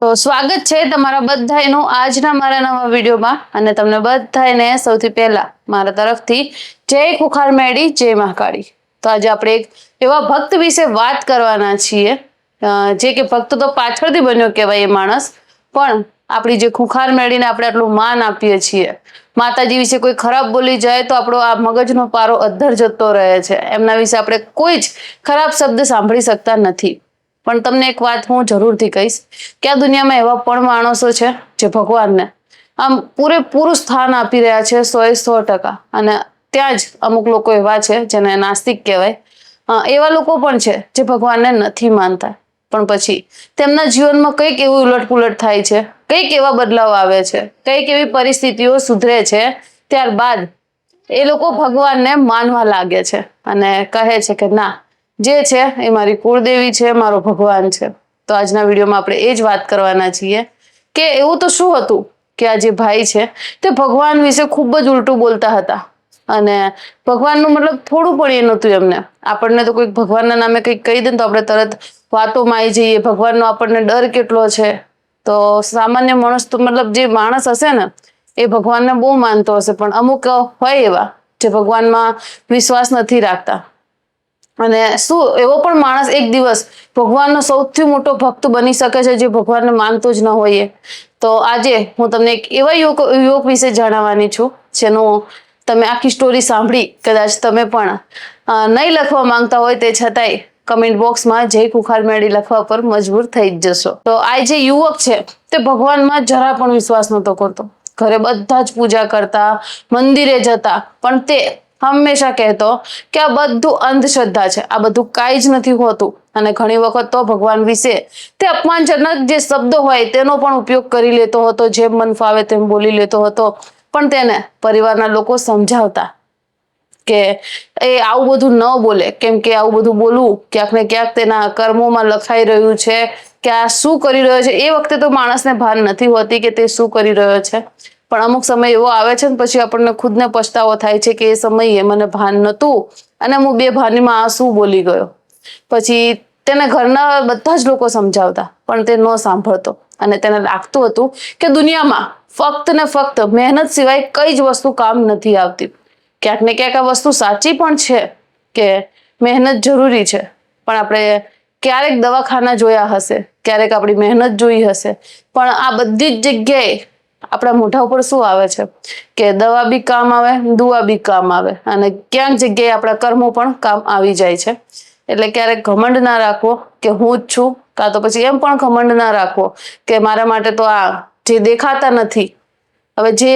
તો સ્વાગત છે તમારા બધાનું આજના મારા નવા વિડીયોમાં અને તમને બધાને સૌથી પહેલા મારા તરફથી જય ખુખાર મેળી જય મહાકાળી। તો આજે આપણે એક એવા ભક્ત વિશે વાત કરવાના છીએ જે કે ભક્ત તો પાછળથી બન્યો કહેવાય એ માણસ, પણ આપણી જે ખુખાર મેળીને આપણે આટલું માન આપીએ છીએ, માતાજી વિશે કોઈ ખરાબ બોલી જાય તો આપણો આ મગજનો પારો અદ્ધર જતો રહે છે। એમના વિશે આપણે કોઈ જ ખરાબ શબ્દ સાંભળી શકતા નથી। પણ તમને એક વાત હું જરૂરથી કહીશ કે આ દુનિયામાં એવા પણ માણસો છે જે ભગવાનને આમ પૂરેપૂરું સ્થાન આપી રહ્યા છે 100% અને ત્યાં જ અમુક લોકો એવા છે જેને નાસ્તિક કહેવાય, એવા લોકો પણ છે જે ભગવાનને નથી માનતા, પણ પછી તેમના જીવનમાં કંઈક એવું ઉલટપુલટ થાય છે, કંઈક એવા બદલાવ આવે છે, કંઈક એવી પરિસ્થિતિઓ સુધરે છે, ત્યારબાદ એ લોકો ભગવાનને માનવા લાગે છે અને કહે છે કે ના, જે છે એ મારી કુળદેવી છે, મારો ભગવાન છે। તો આજના વિડીયોમાં આપણે એ જ વાત કરવાના છીએ કે એવું તો શું હતું કે આ જે ભાઈ છે તે ભગવાન વિશે ખૂબ જ ઉલટું બોલતા હતા અને ભગવાનનું મતલબ થોડું પણ એ નહોતું એમને। આપણને તો કોઈક ભગવાનના નામે કંઈક કહી દે તો આપણે તરત વાતોમાં આવી જઈએ, ભગવાનનો આપણને ડર કેટલો છે। તો સામાન્ય માણસ તો મતલબ જે માણસ હશે ને એ ભગવાનને બહુ માનતો હશે, પણ અમુક હોય એવા જે ભગવાનમાં વિશ્વાસ નથી રાખતા અને શું એવો પણ માણસ એક દિવસ ભગવાનનો સૌથી મોટો ભક્ત બની શકે છે જે ભગવાનને માનતો જ ન હોય। તો આજે હું તમને એક એવા યુવક વિશે જણાવવાની છું જેનું તમે આખી સ્ટોરી સાંભળી કદાચ તમે પણ નહીં લખવા માંગતા હોય તે છતાંય કમેન્ટ બોક્સમાં જય ખુખાર મેળી લખવા પર મજબૂર થઈ જ જશો। તો આ જે યુવક છે તે ભગવાનમાં જરા પણ વિશ્વાસ નહોતો કરતો, ઘરે બધા જ પૂજા કરતા, મંદિરે જતા, પણ તે હંમેશા કહેતો કે આ બધું અંધશ્રદ્ધા છે, આ બધું કાંઈ જ નથી હોતું અને ઘણી વખત તો ભગવાન વિશે તે અપમાનજનક જે શબ્દો હોય તેનો પણ ઉપયોગ કરી લેતો હતો, જેમ મન ફાવે તેમ બોલી લેતો હતો, પણ તેને પરિવારના લોકો સમજાવતા કે એ આવું બધું ન બોલે, કેમ કે આવું બધું બોલવું ક્યાંક ને ક્યાંક તેના કર્મોમાં લખાઈ રહ્યું છે કે આ શું કરી રહ્યો છે। એ વખતે તો માણસને ભાન નથી હોતી કે તે શું કરી રહ્યો છે, પણ અમુક સમય એવો આવે છે ને પછી આપણને ખુદને પછતાવો થાય છે કે એ સમયે મને ભાન નહોતું અને હું બેભાનીમાં આ શું બોલી ગયો। પછી તેને ઘરના બધા જ લોકો સમજાવતા પણ તે ન સાંભળતો અને તેને લાગતું હતું કે દુનિયામાં ફક્ત ને ફક્ત મહેનત સિવાય કઈ જ વસ્તુ કામ નથી આવતી। ક્યાંક ને ક્યાંક આ વસ્તુ સાચી પણ છે કે મહેનત જરૂરી છે, પણ આપણે ક્યારેક દવાખાના જોયા હશે, ક્યારેક આપણી મહેનત જોઈ હશે, પણ આ બધી જ જગ્યાએ આપણા મોઢા ઉપર શું આવે છે કે દવા બી કામ આવે, દુઆ બી કામ આવે અને ક્યાંક જગ્યાએ આપણા કર્મો પણ કામ આવી જાય છે। એટલે ક્યારેક ઘમંડ ના રાખવો કે હું જ છું, કાં તો પછી એમ પણ ઘમંડ ના રાખવો કે મારા માટે તો આ જે દેખાતા નથી, હવે જે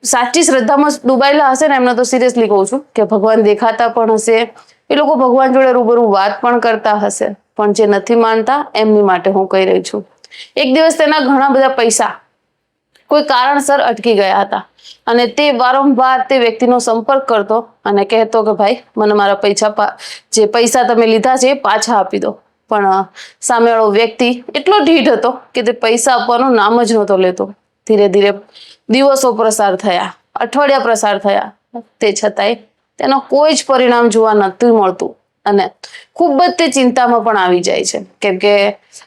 સાચી શ્રદ્ધામાં ડૂબાયેલા હશે ને એમને તો સિરિયસલી કહું છું કે ભગવાન દેખાતા પણ હશે, એ લોકો ભગવાન જોડે રૂબરૂ વાત પણ કરતા હશે, પણ જે નથી માનતા એમની માટે હું કહી રહી છું। એક દિવસ તેના ઘણા બધા પૈસા કોઈ કારણસર અટકી ગયા હતા અને તે વારંવાર તે વ્યક્તિનો સંપર્ક કરતો અને કહેતો કે ભાઈ મને મારા જે પૈસા તમે લીધા છે એ પાછા આપી દો, પણ સામેવાળો વ્યક્તિ એટલો ઢીઠ હતો કે તે પૈસા આપવાનું નામ જ નહોતો લેતો। ધીરે ધીરે દિવસો પ્રસાર થયા, અઠવાડિયા પ્રસાર થયા, તે છતાંય તેનો કોઈ જ પરિણામ જોવા નથી મળતું અને ખૂબ જ તે ચિંતામાં પણ આવી જાય છે, કેમ કે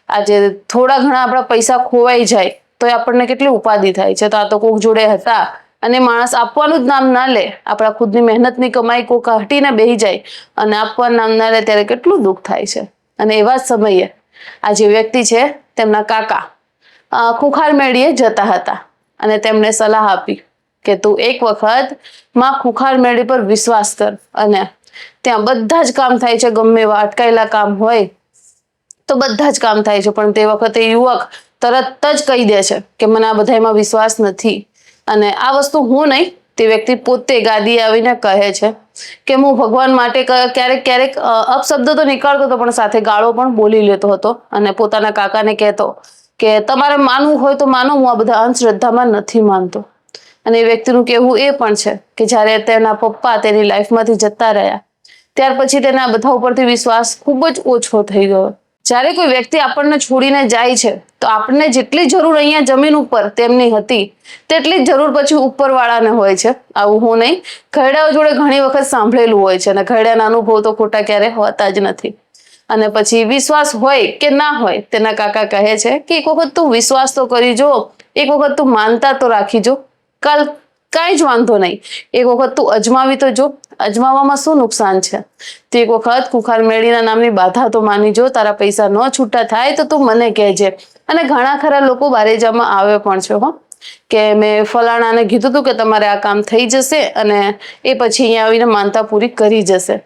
આજે થોડા ઘણા આપણા પૈસા ખોવાઈ જાય તો આપણને કેટલી ઉપાધિ થાય છે। તો આ તો કોક જોડે હતા અને માણસ આપવાનું જ નામ ના લે, આપણા ખુદની મહેનતની કમાઈ કોક હટીને બેસી જાય અને આપવાનું નામ ના લે ત્યારે કેટલું દુઃખ થાય છે। અને એવા જ સમયે આ જે વ્યક્તિ છે તેમના કાકા ખુખાર મેળીએ જતા હતા અને તેમણે સલાહ આપી કે તું એક વખત માં ખુખાર મેળી પર વિશ્વાસ કર અને ત્યાં બધા જ કામ થાય છે, ગમે એવા અટકાયેલા કામ હોય તો બધા જ કામ થાય છે, પણ તે વખતે યુવક તરત જ કહી દે છે કે મને આ બધામાં વિશ્વાસ નથી અને આ વસ્તુ હું નહીં, તે વ્યક્તિ પોતે ગાદી આવીને કહે છે કે હું ભગવાન માટે ક્યારેક ક્યારેક અપશબ્દ તો નીકળતો હતો પણ સાથે ગાળો પણ બોલી લેતો હતો અને પોતાના કાકાને કહેતો કે તમારે માનવું હોય તો માનો, હું આ બધા અંધશ્રદ્ધામાં નથી માનતો। અને એ વ્યક્તિનું કહેવું એ પણ છે કે જ્યારે તેના પપ્પા તેની લાઈફમાંથી જતા રહ્યા ત્યાર પછી તેને આ બધા ઉપરથી વિશ્વાસ ખૂબ જ ઓછો થઈ ગયો। જ્યારે કોઈ વ્યક્તિ આપણને છોડીને જાય છે તો આપણને જેટલી જરૂર અહીંયા જમીન ઉપર તેમની હતી તેટલી જ જરૂર પછી ઉપરવાળાને હોય છે। આવું હું નહીં, ઘરડાઓ જોડે ઘણી વખત સાંભળેલું હોય છે અને ઘરડાના અનુભવ તો ખોટા ક્યારે હોતા જ નથી। અને પછી વિશ્વાસ હોય કે ના હોય તેના કાકા કહે છે કે એક વખત તું વિશ્વાસ તો કરી જો, એક વખત તું માનતા તો રાખી જો, કાલ કાંઈ જ વાંધો નહીં, એક વખત તું અજમાવી તો જો, અજમાવામાં શું નુકસાન છે? તો એક વખત કુખાર મેળીના નામની બાધા તો માની જો, તારા પૈસા ન છૂટા થાય તો તું મને કહેજે. અને ઘણા ખરા લોકો બારેજામાં આવે પણ છે હો, કે મેં ફલાણાને કીધું હતું કે તમારે આ કામ થઈ જશે અને એ પછી અહીંયા આવીને માનતા પૂરી કરી જશે.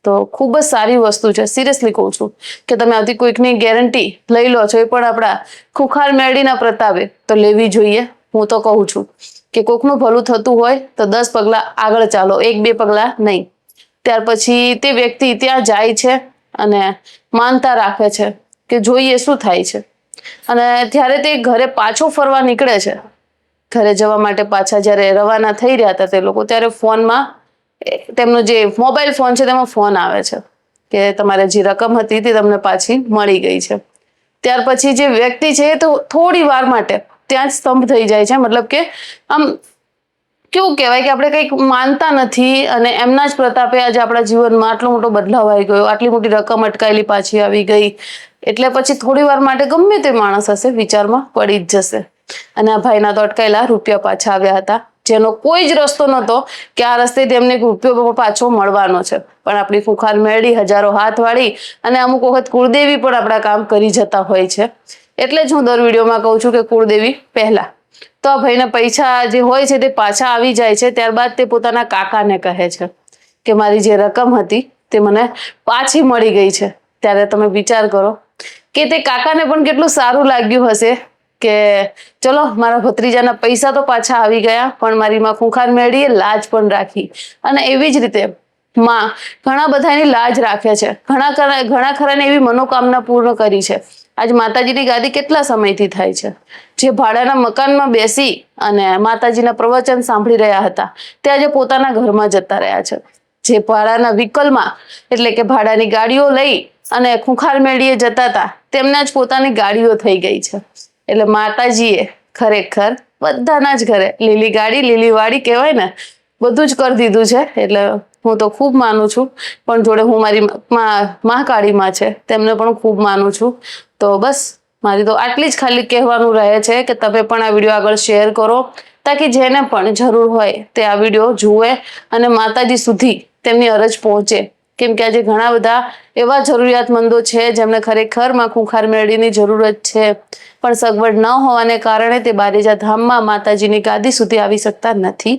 તો ખૂબ જ સારી વસ્તુ છે, સિરિયસલી કહું છું કે તમે આવતી કોઈકની ગેરંટી લઈ લો છો, એ પણ આપણા ખુખાર મેળીના પ્રતાપે, તો લેવી જોઈએ. હું તો કહું છું કે કોકનું ભલું થતું હોય તો 10 પગલાં આગળ ચાલો, 1-2 પગલાં નહીં. ત્યાર પછી તે વ્યક્તિ ત્યાં જાય છે અને માનતા રાખે છે કે જોઈએ શું થાય છે. અને ત્યારે તે ઘરે પાછો ફરવા નીકળે છે, ઘરે જવા માટે પાછા જ્યારે રવાના થઈ રહ્યા હતા તે લોકો, ત્યારે ફોનમાં તેમનો જે મોબાઈલ ફોન છે તેમાં ફોન આવે છે કે તમારે જે રકમ હતી તે તમને પાછી મળી ગઈ છે. ત્યાર પછી જે વ્યક્તિ છે તો થોડી વાર માટે ત્યાં જ સ્તંભ થઈ જાય છે. મતલબ કે આમ કેવું કહેવાય કે આપણે કંઈક માનતા નથી અને એમના જ પ્રતાપે આજે આપણા જીવનમાં આટલો મોટો બદલાવ આવી ગયો, આટલી મોટી રકમ અટકાયેલી પાછી આવી ગઈ. એટલે પછી થોડી વાર માટે ગમે તે માણસ હશે વિચારમાં પડી જ જશે. અને આ ભાઈના તો અટકાયેલા રૂપિયા પાછા આવ્યા હતા, જેનો કોઈ જ રસ્તો નહોતો કે આ રસ્તે તેમને રૂપિયો પાછો મળવાનો છે. પણ આપણી ખુખાર મેળી હજારો હાથ વાળી અને અમુક વખત કુળદેવી પણ આપણા કામ કરી જતા હોય છે. એટલે જ હું દર વિડીયોમાં કહું છું કે કુળદેવી પહેલા. તો આ ભાઈને પૈસા જે હોય છે તે પાછા આવી જાય છે. ત્યારબાદ તે પોતાના કાકાને કહે છે કે મારી જે રકમ હતી તે મને પાછી મળી ગઈ છે. ત્યારે તમે વિચાર કરો કે તે કાકાને પણ કેટલું સારું લાગ્યું હશે કે ચલો મારા ભત્રીજાના પૈસા તો પાછા આવી ગયા, પણ મારી માં ખુખાર મેળીએ લાજ પણ રાખી. અને એવી જ રીતે માં ઘણા બધાની લાજ રાખે છે, ઘણા ખરાને એવી મનોકામના પૂર્ણ કરી છે. આજે માતાજીની ગાદી કેટલા સમયથી થાય છે. જે ભાડાના મકાનમાં બેસી અને માતાજીના પ્રવચન સાંભળી રહ્યા હતા તે આજે પોતાના ઘરમાં જતા રહ્યા છે. જે ભાડાના વ્હીકલમાં એટલે કે ભાડાની ગાડીઓ લઈ અને ખુખાર મેળીએ જતા હતા તેમના જ પોતાની ગાડીઓ થઈ ગઈ છે. એટલે માતાજીએ ખરેખર બધાના જ ઘરે લીલી ગાડી લીલી વાડી કહેવાય ને, બધું જ કરી દીધું છે. એટલે હું તો ખૂબ માનું છું, પણ જોડે હું મારી મહાકાળીમાં છે તેમને પણ ખૂબ માનું છું. તો બસ મારી તો આટલી જ ખાલી કહેવાનું રહે છે કે તમે પણ આ વિડીયો આગળ શેર કરો, તાકી જેને પણ જરૂર હોય તે આ વિડીયો જુએ અને માતાજી સુધી તેમની અરજ પહોંચે. કેમ કે આજે ઘણા બધા એવા જરૂરિયાતમંદો છે જેમને ખરેખર માં ખુખાર મેળીની જરૂરત છે, પણ સગવડ ન હોવાને કારણે તે બારેજા ધામમાં માતાજીની ગાદી સુધી આવી શકતા નથી.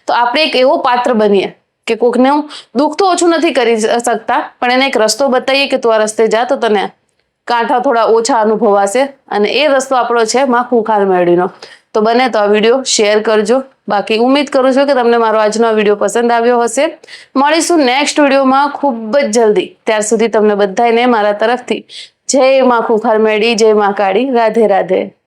તો આપણે એક એવો પાત્ર બનીએ કે કોકનું દુઃખ તો ઓછું નથી કરી શકતા, પણ એને એક રસ્તો બતાવીએ કે તું આ રસ્તે જા તો તને કાંઠા થોડા ઓછા અનુભવાશે. અને એ રસ્તો આપણો છે માં ખુખાર મેળીનો. તો બને તો આ વિડીયો શેર કરજો. બાકી ઉમ્મીદ કરું છું કે તમને મારો આજનો આ વિડીયો પસંદ આવ્યો હશે. મળીશું નેક્સ્ટ વિડીયોમાં ખૂબ જ જલ્દી. ત્યાર સુધી તમને બધાને મારા તરફથી જય માં ખુખાર મેળી, જય મા કાળી, રાધે રાધે.